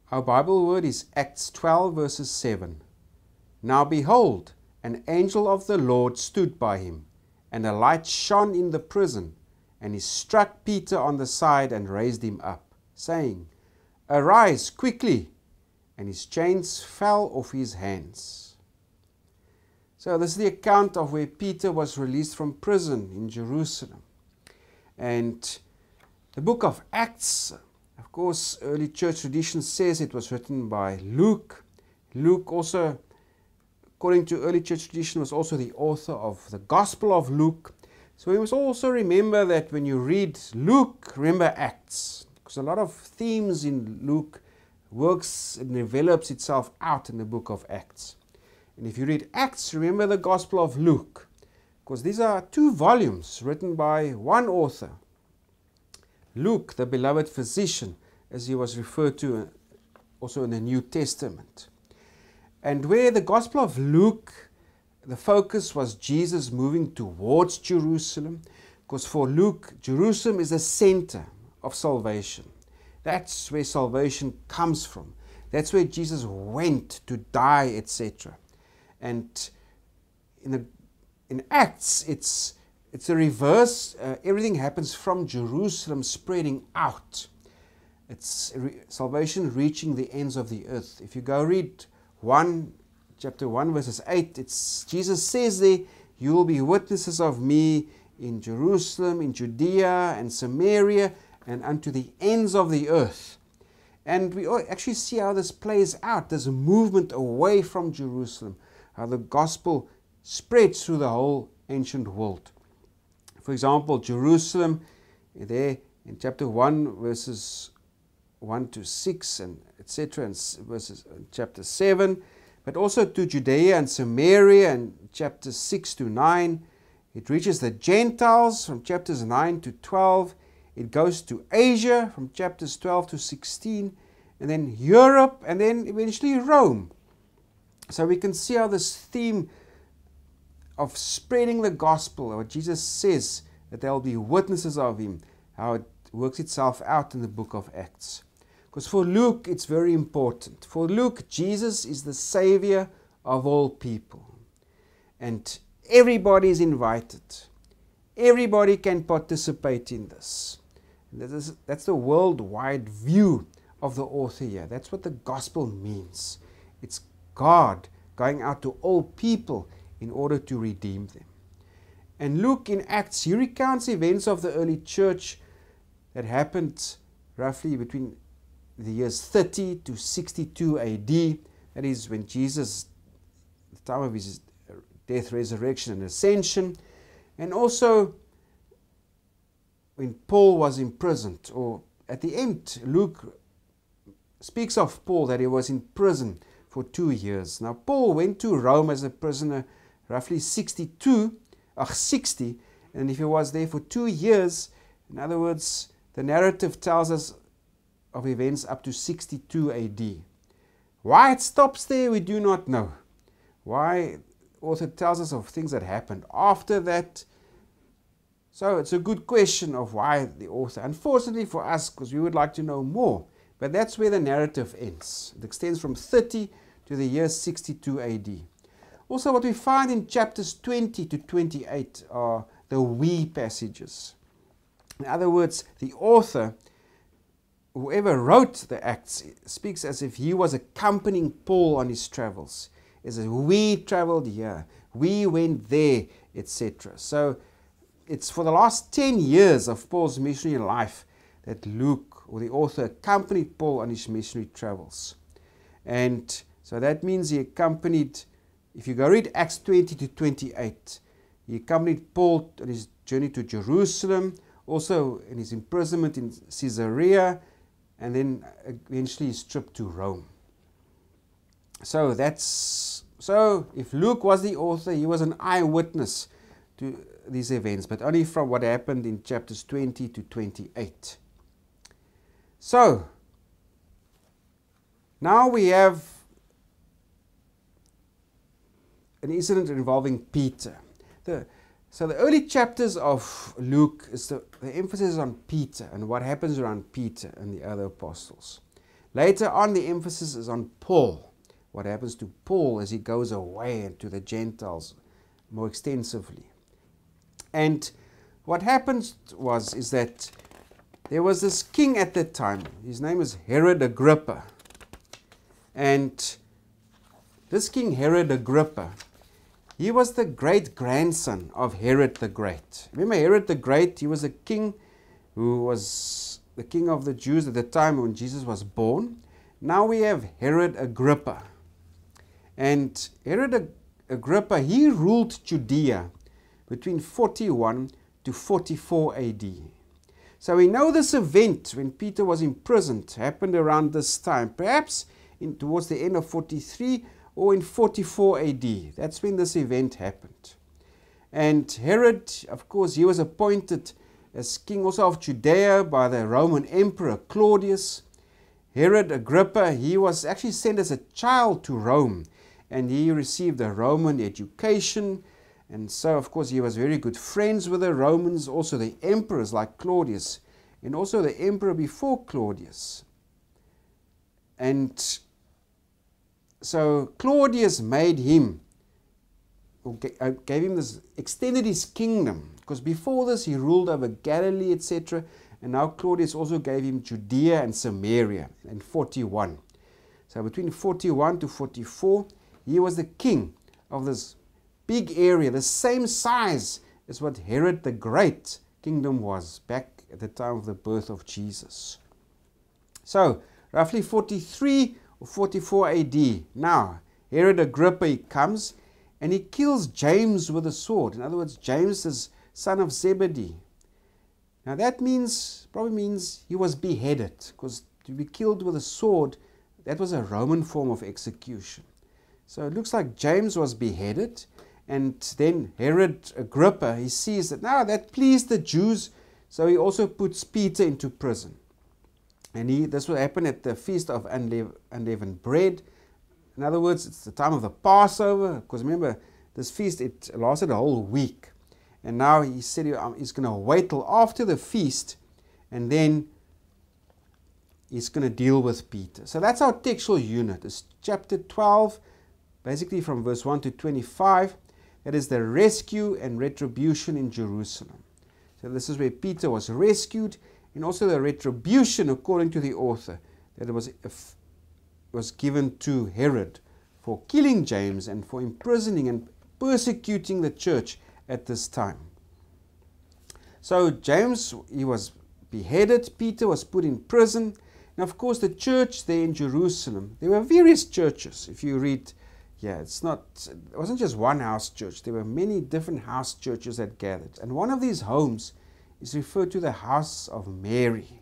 Our Bible word is Acts 12 verses 7. Now behold, an angel of the Lord stood by him, and a light shone in the prison, and he struck Peter on the side and raised him up, saying, Arise quickly! And his chains fell off his hands. So this is the account of where Peter was released from prison in Jerusalem. And the book of Acts, of course, early church tradition says it was written by Luke. Luke also, according to early church tradition, was also the author of the Gospel of Luke. So we must also remember that when you read Luke, remember Acts, because a lot of themes in Luke works and develops itself out in the book of Acts. And if you read Acts, remember the Gospel of Luke, because these are two volumes written by one author. Luke, the beloved physician, as he was referred to also in the New Testament. And where the Gospel of Luke, the focus was Jesus moving towards Jerusalem, because for Luke, Jerusalem is the center of salvation. That's where salvation comes from. That's where Jesus went to die, etc. And in Acts, it's a reverse. Everything happens from Jerusalem spreading out. It's salvation reaching the ends of the earth. If you go read chapter 1 verses 8, Jesus says there, you will be witnesses of me in Jerusalem, in Judea and Samaria, and unto the ends of the earth. And we actually see how this plays out. There's a movement away from Jerusalem, how the gospel spreads through the whole ancient world. For example, Jerusalem, there in chapter 1, verses 1 to 6, and etc., and verses chapter 7, but also to Judea and Samaria, and chapters 6 to 9. It reaches the Gentiles from chapters 9 to 12. It goes to Asia from chapters 12 to 16, and then Europe, and then eventually Rome. So we can see how this theme of spreading the gospel, what Jesus says, that there will be witnesses of him, how it works itself out in the book of Acts. Because for Luke, it's very important. For Luke, Jesus is the Savior of all people. And everybody is invited. Everybody can participate in this. That's the worldwide view of the author here. That's what the gospel means. It's God going out to all people in order to redeem them. And Luke in Acts, he recounts events of the early church that happened roughly between the years 30 to 62 AD. That is when Jesus, the time of his death, resurrection and ascension. And also when Paul was imprisoned, or at the end, Luke speaks of Paul that he was in prison for 2 years. Now Paul went to Rome as a prisoner roughly 60, and if he was there for 2 years, in other words, the narrative tells us of events up to 62 AD. Why it stops there, we do not know. Why the author tells us of things that happened after that. So it's a good question of why the author, unfortunately for us, because we would like to know more, but that's where the narrative ends. It extends from 30 to the year 62 AD. Also, what we find in chapters 20 to 28 are the we passages. In other words, the author, whoever wrote the Acts, speaks as if he was accompanying Paul on his travels. He says, we traveled here, we went there, etc. So it's for the last 10 years of Paul's missionary life that Luke, or the author, accompanied Paul on his missionary travels. And so that means he accompanied, if you go read Acts 20 to 28, he accompanied Paul on his journey to Jerusalem, also in his imprisonment in Caesarea, and then eventually his trip to Rome. So if Luke was the author, he was an eyewitness to these events, but only from what happened in chapters 20 to 28. So now we have an incident involving Peter. So the early chapters of Luke, is the emphasis on Peter and what happens around Peter and the other apostles. Later on, the emphasis is on Paul. What happens to Paul as he goes away to the Gentiles more extensively. And what happened is that there was this king at that time. His name is Herod Agrippa. And this king Herod Agrippa, he was the great-grandson of Herod the Great. Remember Herod the Great? He was a king who was the king of the Jews at the time when Jesus was born. Now we have Herod Agrippa. And Herod Agrippa, he ruled Judea between 41 to 44 AD. So we know this event when Peter was imprisoned happened around this time, perhaps towards the end of 43 or in 44 AD. That's when this event happened. And Herod, of course, he was appointed as king also of Judea by the Roman Emperor Claudius. Herod Agrippa, he was actually sent as a child to Rome, and he received a Roman education. And so, of course, he was very good friends with the Romans, also the emperors like Claudius, and also the emperor before Claudius. And so Claudius made him, or gave him this, extended his kingdom, because before this he ruled over Galilee, etc. And now Claudius also gave him Judea and Samaria in 41. So between 41 to 44, he was the king of this big area, the same size as what Herod the Great kingdom was back at the time of the birth of Jesus. So roughly 43 or 44 AD. Now Herod Agrippa, he comes and he kills James with a sword. In other words, James is son of Zebedee. Now that probably means he was beheaded, because to be killed with a sword, that was a Roman form of execution. So it looks like James was beheaded. And then Herod Agrippa, he sees that now that pleased the Jews, so he also puts Peter into prison. And this will happen at the Feast of Unleavened Bread. In other words, it's the time of the Passover, because remember, this feast, it lasted a whole week. And now he said he's going to wait till after the feast, and then he's going to deal with Peter. So that's our textual unit. It's chapter 12, basically from verse 1 to 25. That is the rescue and retribution in Jerusalem. So this is where Peter was rescued, and also the retribution, according to the author, that it was given to Herod for killing James and for imprisoning and persecuting the church at this time. So James, he was beheaded. Peter was put in prison. And of course the church there in Jerusalem, there were various churches. If you read, it wasn't just one house church. There were many different house churches that gathered. And one of these homes is referred to the house of Mary.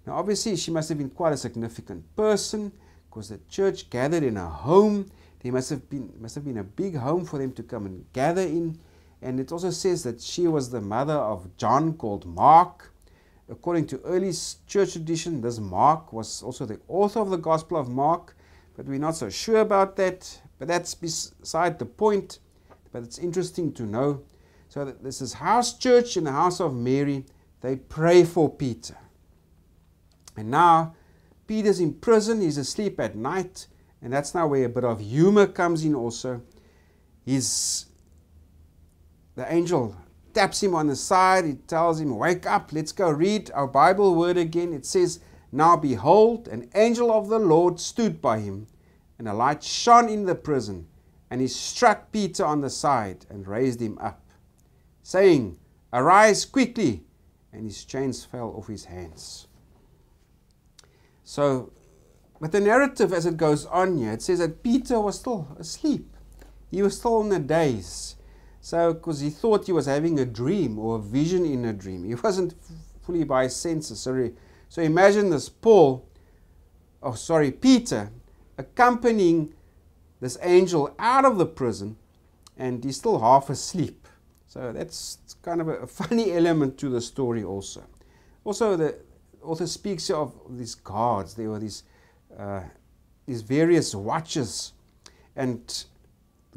Now obviously she must have been quite a significant person, because the church gathered in a home. There must have been a big home for them to come and gather in. And it also says that she was the mother of John, called Mark. According to early church tradition, this Mark was also the author of the Gospel of Mark. But we're not so sure about that. But that's beside the point. But it's interesting to know. So that this is house church in the house of Mary. They pray for Peter. And now Peter's in prison. He's asleep at night. And that's now where a bit of humor comes in also. The angel taps him on the side. He tells him, wake up, let's go read our Bible word again. It says, now behold, an angel of the Lord stood by him, and a light shone in the prison, and he struck Peter on the side and raised him up, saying, arise quickly, and his chains fell off his hands. So, but the narrative as it goes on here, it says that Peter was still asleep. He was still in a daze. So, because he thought he was having a dream or a vision in a dream. He wasn't fully by his senses. So imagine this Peter accompanying this angel out of the prison, and he's still half asleep. So that's kind of a funny element to the story also. Also, the author speaks of these guards. There were these various watches, and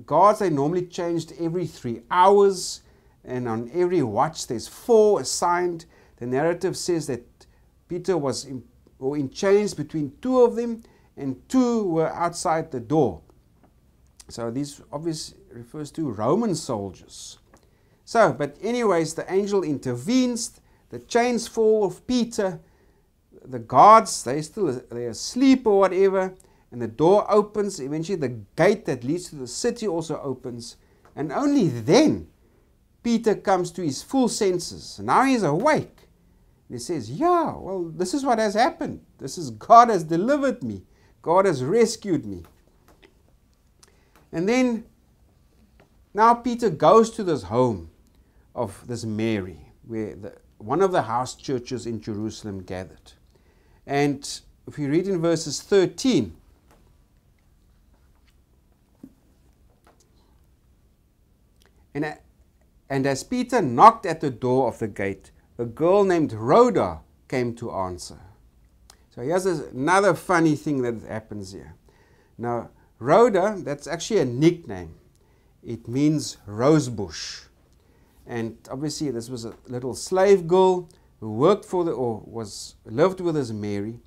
guards, they normally changed every 3 hours, and on every watch there's 4 assigned. The narrative says that Peter was or in chains between two of them, and two were outside the door. So this obviously refers to Roman soldiers. So, but anyways, the angel intervenes, the chains fall off Peter, the guards, they're asleep or whatever, and the door opens. Eventually the gate that leads to the city also opens, and only then Peter comes to his full senses. Now he's awake. And he says, yeah, well, this is what has happened. This is God has delivered me. God has rescued me. And then, now Peter goes to this home of this Mary, where one of the house churches in Jerusalem gathered. And if you read in verses 13, and as Peter knocked at the door of the gate, a girl named Rhoda came to answer. So here's another funny thing that happens here. Now, Rhoda, that's actually a nickname. It means rosebush. And obviously this was a little slave girl who worked for lived with this Mary.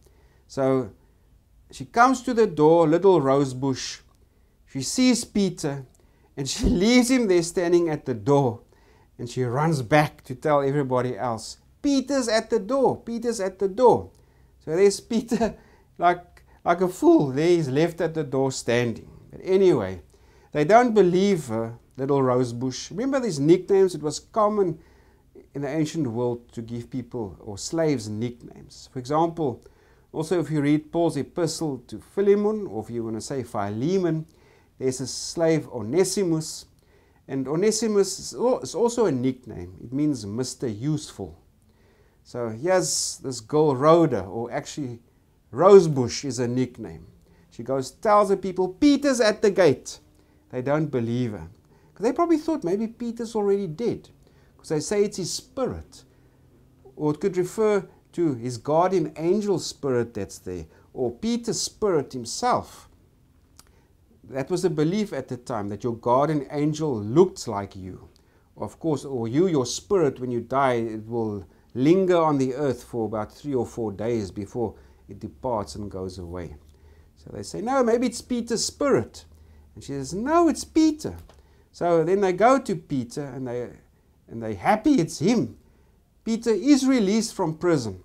So she comes to the door, little rosebush. She sees Peter, and she leaves him there standing at the door. And she runs back to tell everybody else, Peter's at the door, Peter's at the door. So there's Peter like a fool. There he's left at the door standing. But anyway, they don't believe her, little rosebush. Remember these nicknames? It was common in the ancient world to give people or slaves nicknames. For example, also if you read Paul's epistle to Philemon, or if you want to say Philemon, there's a slave Onesimus. And Onesimus is also a nickname. It means Mr. Useful. So here's this girl Rhoda, or actually Rosebush is a nickname. She goes, tells the people, Peter's at the gate. They don't believe her. Because they probably thought maybe Peter's already dead. Because they say it's his spirit. Or it could refer to his guardian angel spirit that's there. Or Peter's spirit himself. That was a belief at the time, that your guardian angel looked like you. Of course, or you, your spirit, when you die, it will linger on the earth for about 3 or 4 days before it departs and goes away. So they say, no, maybe it's Peter's spirit. And she says, no, it's Peter. So then they go to Peter, and they're happy it's him. Peter is released from prison.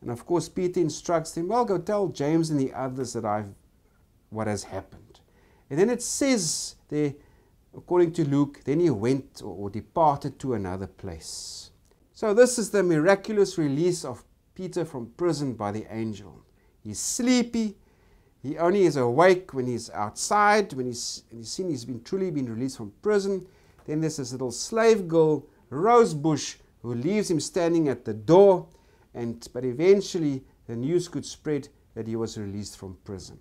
And of course, Peter instructs him, well, go tell James and the others that what has happened. And then it says there, according to Luke, then he went or departed to another place. So this is the miraculous release of Peter from prison by the angel. He's sleepy. He only is awake when he's outside, when he's seen he's truly been released from prison. Then there's this little slave girl, Rosebush, who leaves him standing at the door. But eventually the news could spread that he was released from prison.